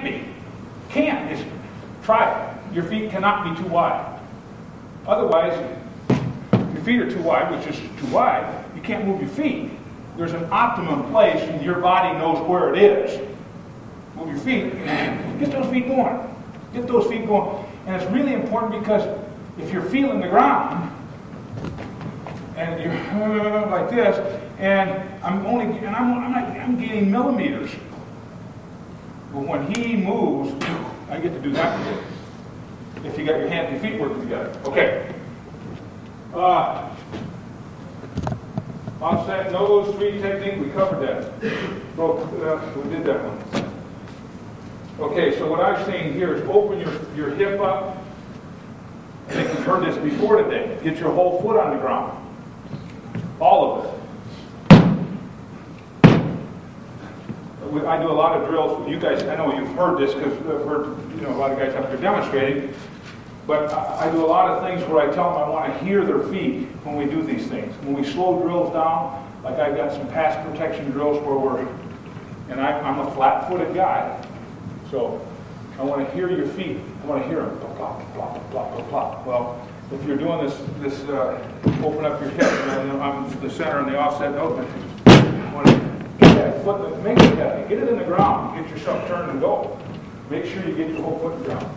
be. Can't. Just try it. Your feet cannot be too wide. Otherwise, your feet are too wide, which is too wide. You can't move your feet. There's an optimum place, and your body knows where it is. Move your feet. Get those feet going. Get those feet going. And it's really important because if you're feeling the ground, and you're like this, and I'm gaining millimeters. But when he moves, I get to do that with it. If you got your hands and your feet working together. Okay. Offset nose, 3 technique, we covered that. We did that one. Okay, so what I'm saying here is open your hip up. I think you've heard this before today. Get your whole foot on the ground. All of it. I do a lot of drills. You guys, I know you've heard this because I've heard a lot of guys up there demonstrating. But I do a lot of things where I tell them I want to hear their feet when we do these things. When we slow drills down, like I've got some pass protection drills where and I'm a flat-footed guy, so I want to hear your feet. I want to hear them. Plop, plop, plop, plop, plop. Well, if you're doing this open up your hip, I'm the center and the offset open. I want to get that foot, make it heavy. Get it in the ground. Get yourself turned and go. Make sure you get your whole foot in the ground.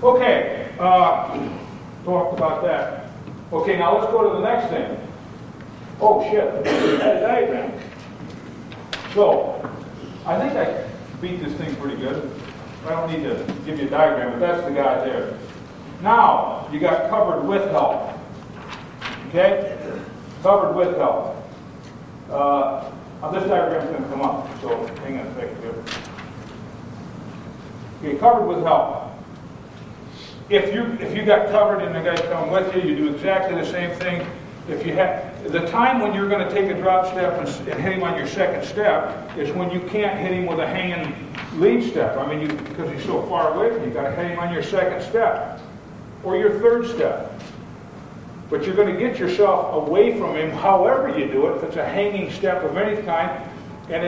Okay, talked about that. Okay, now let's go to the next thing. Oh shit, that diagram. So, I think I beat this thing pretty good. I don't need to give you a diagram, but that's the guy there. Now, you got covered with help. Okay? Covered with help. This diagram's going to come up, so hang on a second here. Okay, covered with help. If you got covered and the guy's coming with you, you do exactly the same thing. If you have the time when you're going to take a drop step and hit him on your second step is when you can't hit him with a hanging lead step. I mean, because he's so far away from you, you've got to hit him on your second step or your third step. But you're going to get yourself away from him however you do it. If it's a hanging step of any kind, and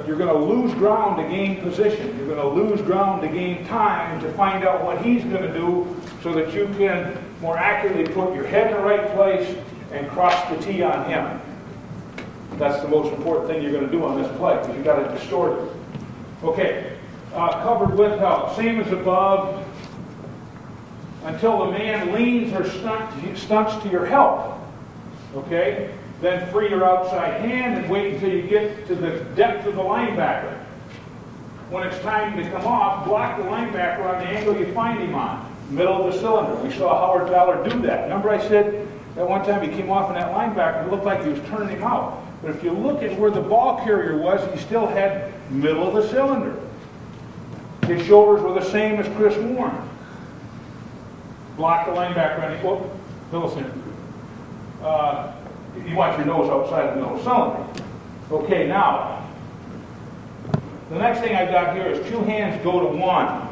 you're going to lose ground to gain position. You're going to lose ground to gain time to find out what he's going to do so that you can more accurately put your head in the right place and cross the tee on him. That's the most important thing you're going to do on this play because you've got to distort it. Okay, covered with help. Same as above until the man leans or stunts to your help. Okay? Then free your outside hand and wait until you get to the depth of the linebacker. When it's time to come off, block the linebacker on the angle you find him on, middle of the cylinder. We saw Howard Dollar do that. Remember I said that one time he came off in that linebacker, it looked like he was turning him out. But if you look at where the ball carrier was, he still had middle of the cylinder. His shoulders were the same as Chris Warren. Block the linebacker on the middle cylinder. You want your nose outside the middle cylinder. Okay, now, the next thing I've got here is 2 hands go to 1.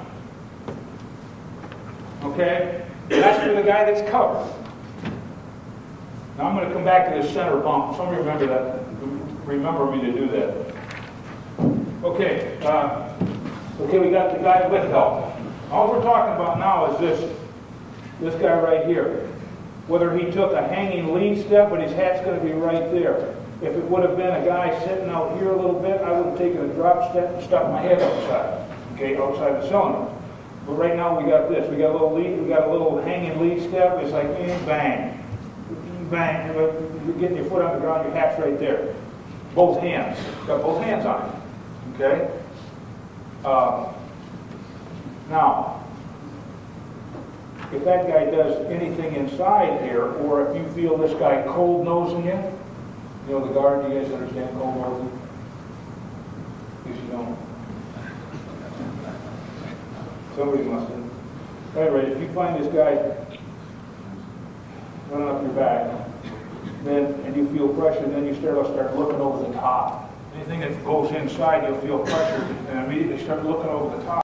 Okay? That's for the guy that's covered. Now I'm going to come back to this center bump. Somebody remember that. Remember me to do that. Okay. Okay, we got the guy with help. All we're talking about now is this guy right here. Whether he took a hanging lead step, but his hat's going to be right there. If it would have been a guy sitting out here a little bit, I would have taken a drop step and stuck my head outside, okay, outside the cylinder. But right now we got this. We got a little lead. We got a little hanging lead step. It's like bang, bang. You're getting your foot on the ground. Your hat's right there. Both hands. Got both hands on it. Okay. Now. If that guy does anything inside here, or if you feel this guy cold nosing you, the guard, you guys understand cold nosing? At least you don't. Somebody must have. Anyway, if you find this guy running up your back, and you feel pressure, then you start looking over the top. Anything that goes inside, you'll feel pressure, and immediately start looking over the top.